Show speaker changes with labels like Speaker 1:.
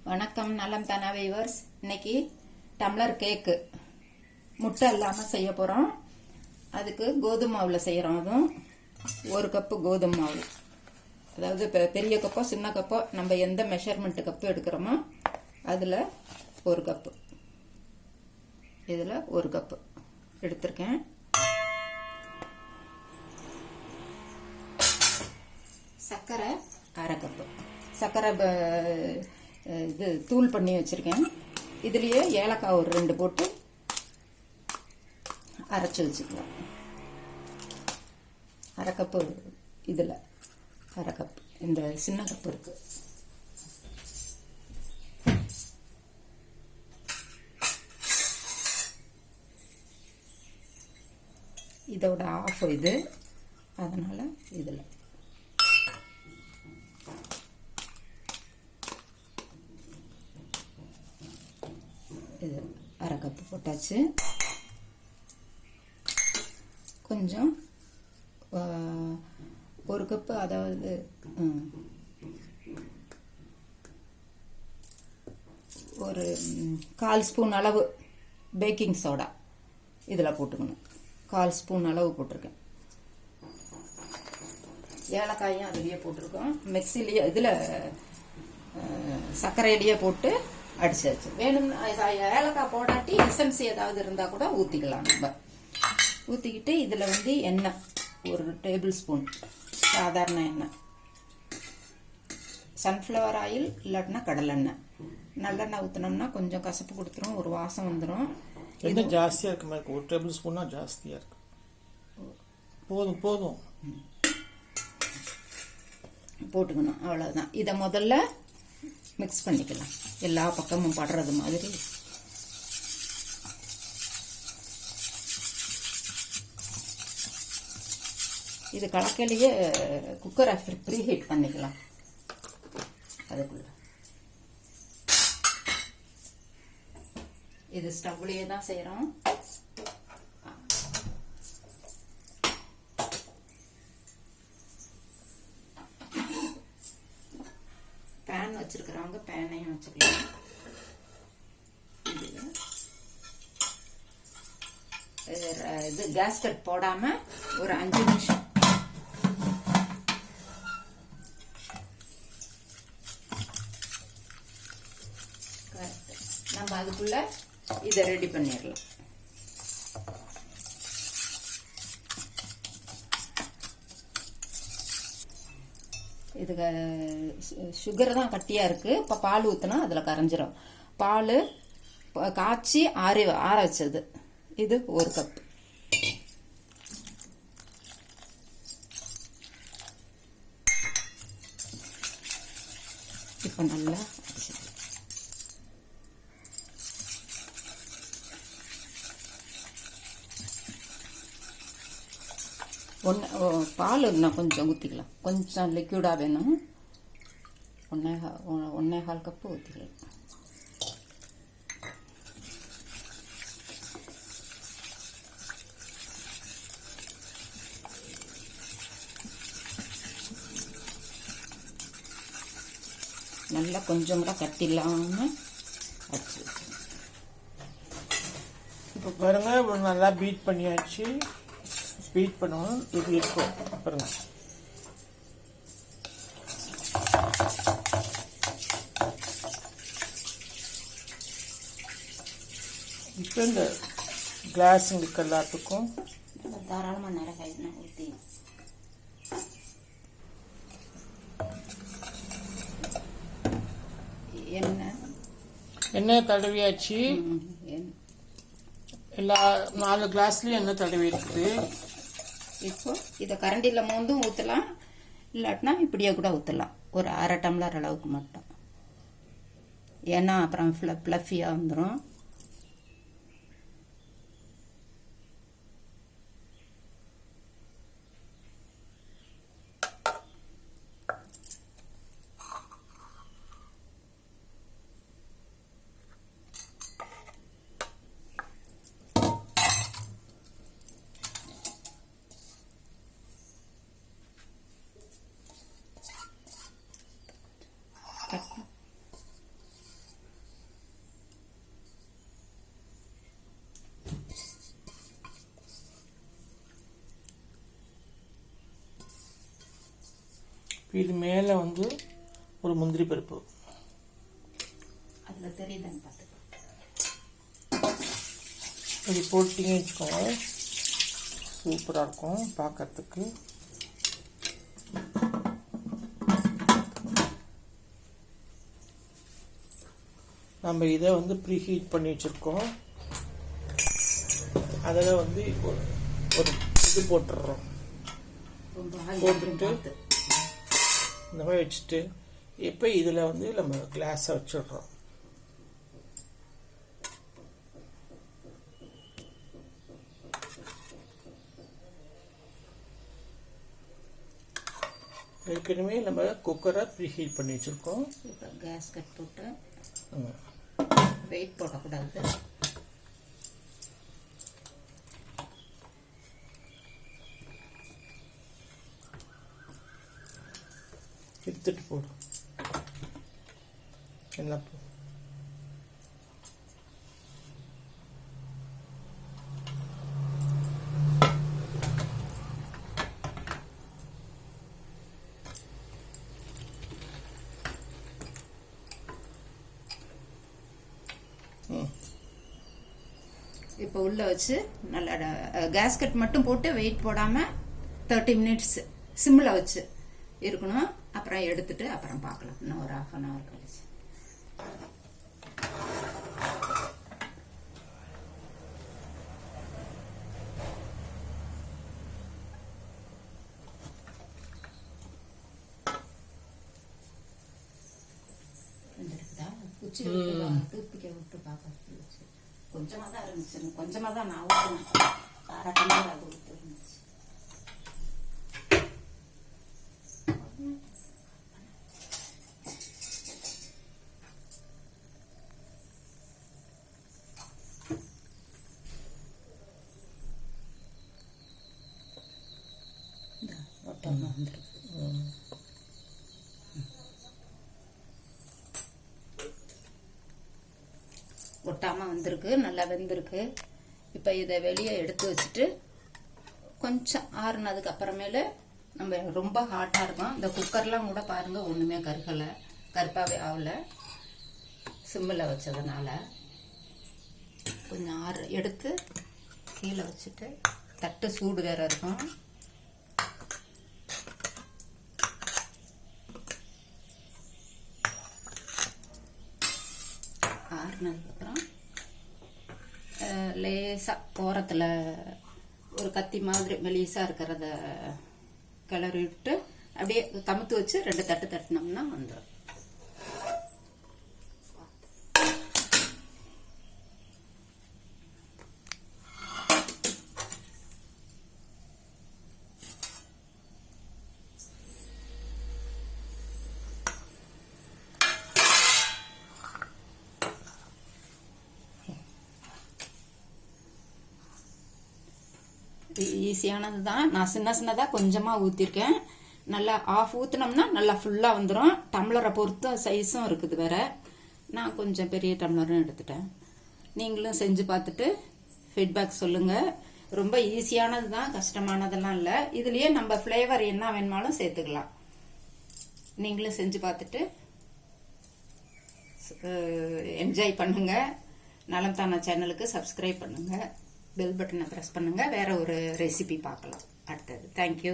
Speaker 1: வணக்கம், நலம் தானா வீவர்ஸ். இன்னைக்கு டம்ளர் கேக்கு முட்டை இல்லாமல் செய்ய போகிறோம். அதுக்கு கோதுமை மாவில் செய்கிறோம். அதுவும் 1 கப்பு கோதுமை மாவு, அதாவது பெரிய கப்போ சின்ன கப்போ நம்ம எந்த மெஷர்மெண்ட் கப்பு எடுக்கிறோமோ அதில் 1 கப்பு, இதில் 1 கப்பு எடுத்திருக்கேன். சர்க்கரை 1/2 கப்பு, சர்க்கரை இது தூள் பண்ணி வச்சுருக்கேன். இதுலேயே ஏலக்காய் ஒரு 2 போட்டு அரைச்சி வச்சுக்கலாம். 1/2 கப்பு, இதில் 1/2 கப்பு, இந்த சின்ன கப்பு இருக்கு. இதோட ஆஃப் இது, அதனால் இதில் இது 1/2 கப்பு போட்டாச்சு. கொஞ்சம் 1 கப்பு, அதாவது ஒரு 1/4 ஸ்பூன் அளவு பேக்கிங் சோடா இதில் போட்டுக்கணும். 1/4 ஸ்பூன் அளவு போட்டிருக்கேன். ஏலக்காயும் அதுலேயே போட்டிருக்கோம். மிக்சிலேயே இதில் சர்க்கரையிலேயே போட்டு அடிச்சாச்சு. வேணும் ஏலக்காய் போடாட்டி எசன்ஸ் ஏதாவது இருந்தால் கூட ஊற்றிக்கலாம். நம்ம ஊற்றிக்கிட்டு இதில் எண்ணெய் 1 டேபிள் ஸ்பூன், சாதாரண எண்ணெய், சன்ஃப்ளவர் ஆயில் இல்லாட்டினா கடலெண்ணெய். நல்லெண்ணெய் ஊற்றினோம்னா கொஞ்சம் கசப்பு கொடுத்துரும், ஒரு வாசம் வந்துடும்.
Speaker 2: எண்ணெய் ஜாஸ்தியாக இருக்கு மாதிரி 1 டேபிள் ஸ்பூன்னா ஜாஸ்தியாக இருக்கு. போதும் போதும்
Speaker 1: போட்டுக்கணும், அவ்வளோதான். இதை முதல்ல மிக்ஸ் பண்ணிக்கலாம், எல்லா பக்கமும் படுறது மாதிரி. இது கலக்கையிலேயே குக்கரை ப்ரீ ஹீட் பண்ணிக்கலாம். அதுக்குள்ள இது ஸ்டவ்லேயே தான் செய்கிறோம். பேன் வச்சிருக்கிறவங்க பேனையும் வச்சுக்கலாம். இது கேஸ்கட் போடாம ஒரு 5 நிமிஷம் நம்ம அதுக்குள்ள இதை ரெடி பண்ணிடலாம். இது சுகர் தான் கட்டியாக இருக்குது. இப்போ பால் ஊற்றினா அதில் கரைஞ்சிரும். பால் காய்ச்சி ஆற வச்சது. இது 1 கப். இப்போ நல்லா பால் இன்னும் கொஞ்சம் ஊற்றிக்கலாம். கொஞ்சம் லிக்விடாக வேணும். 1.25 கப்பு ஊற்றிக்கலாம். நல்லா கொஞ்சம் கூட கட்டி இல்லாமல் அடிச்சு.
Speaker 2: இப்போ பாருங்க, நல்லா பீட் பண்ணியாச்சு. பீட் பண்ணணும், இப்படி இருக்கும் பாருங்க. இப்போ இந்த கிளாஸுங்களுக்கு எல்லாத்துக்கும்
Speaker 1: தாராளமாக நிறைய எண்ணெய் ஊற்றி
Speaker 2: எண்ணெய் தடவியாச்சு. எல்லா 4 கிளாஸ்லயும் எண்ணெய் தடவி இருக்குது.
Speaker 1: இப்போ இதை கரண்டியில் மோந்தும் ஊற்றலாம், இல்லாட்டினா இப்படியே கூட ஊற்றலாம். ஒரு 1/2 டம்ளர் அளவுக்கு மட்டும், ஏன்னா அப்புறம் ஃப்ளஃபியாக வந்துடும்.
Speaker 2: இது மேலே வந்து ஒரு முந்திரி பருப்பு
Speaker 1: அதில் தெரியுதான்னு பார்த்துக்கோ.
Speaker 2: இது போட்டிங்கன்னு வச்சுக்கோங்க, சூப்பராக இருக்கும் பார்க்கறதுக்கு. நம்ம இதை வந்து ப்ரீ ஹீட் பண்ணி வச்சுருக்கோம். அதில் வந்து ஒரு இது போட்டுடுறோம். போட்டுட்டு இந்த மாதிரி வச்சுட்டு இப்போ இதில் வந்து நம்ம கிளாஸை வச்சிடுறோம். ஏற்கனவே நம்ம குக்கரை ப்ரீ ஹீட் பண்ணி வச்சுருக்கோம்.
Speaker 1: இப்போ கேஸ் கட் போட்டு வெயிட் போடக்கூடாது.
Speaker 2: எடுத்துட்டு போடும் என்ன போ.
Speaker 1: இப்போ உள்ள வச்சு நல்லா கேஸ்கட் மட்டும் போட்டு வெயிட் போடாமல் 30 மினிட்ஸ் சிம்மில் வச்சு இருக்கணும். அப்புறம் எடுத்துட்டு அப்புறம் பார்க்கலாம். இன்னும் ஒரு 1/2 அன் ஹவர் கழிச்சு. குச்சி தூப்பிக்க விட்டு பார்க்க கொஞ்சமாக தான் இருந்துச்சு. கொஞ்சமாக தான் நான் ஊற்றினேன். 1/2 டம்ளர் அது ஊற்றி இருந்துச்சு. ஒட்டாமல் வந்துருக்கு. ஒட்டாமல் வந்திருக்கு, நல்லா வெந்திருக்கு. இப்போ இதை வெளியே எடுத்து வச்சுட்டு கொஞ்சம் ஆறுனதுக்கு அப்புறமேல நம்ம ரொம்ப ஹாட்டாக இருக்கும். இந்த குக்கர்லாம் கூட பாருங்கள் ஒன்றுமே கருப்பாகவே ஆகலை, சிம்மில் வச்சதுனால. கொஞ்சம் எடுத்து கீழே வச்சுட்டு தட்டு சூடு வேற இருக்கும். ஆறுனதுக்கப்புறம் லேசாக ஓரத்தில் ஒரு கத்தி மாதிரி மெலிசாக இருக்கிறத கிளறி விட்டு அப்படியே கமுத்து வச்சு 2 தட்டு தட்டினோம்னா வந்துடும். ஈஸியானது தான். நான் சின்னதாக கொஞ்சமாக ஊற்றிருக்கேன். நல்லா ஆஃப் ஊற்றினோம்னா நல்லா ஃபுல்லாக வந்துடும். டம்ளரை பொறுத்த சைஸும் இருக்குது வேற. நான் கொஞ்சம் பெரிய டம்ளரும் எடுத்துட்டேன். நீங்களும் செஞ்சு பார்த்துட்டு ஃபீட்பேக் சொல்லுங்கள். ரொம்ப ஈஸியானது தான், கஷ்டமானதெல்லாம் இல்லை. இதுலேயே நம்ம ஃப்ளேவர் என்ன வேணுமாலும் சேர்த்துக்கலாம். நீங்களும் செஞ்சு பார்த்துட்டு என்ஜாய் பண்ணுங்கள். நலம் தானா சேனலுக்கு சப்ஸ்கிரைப் பண்ணுங்கள். பெல் பட்டனை ப்ரெஸ் பண்ணுங்கள். வேற ஒரு ரெசிபி பார்க்கலாம் அடுத்தது. தேங்க்யூ.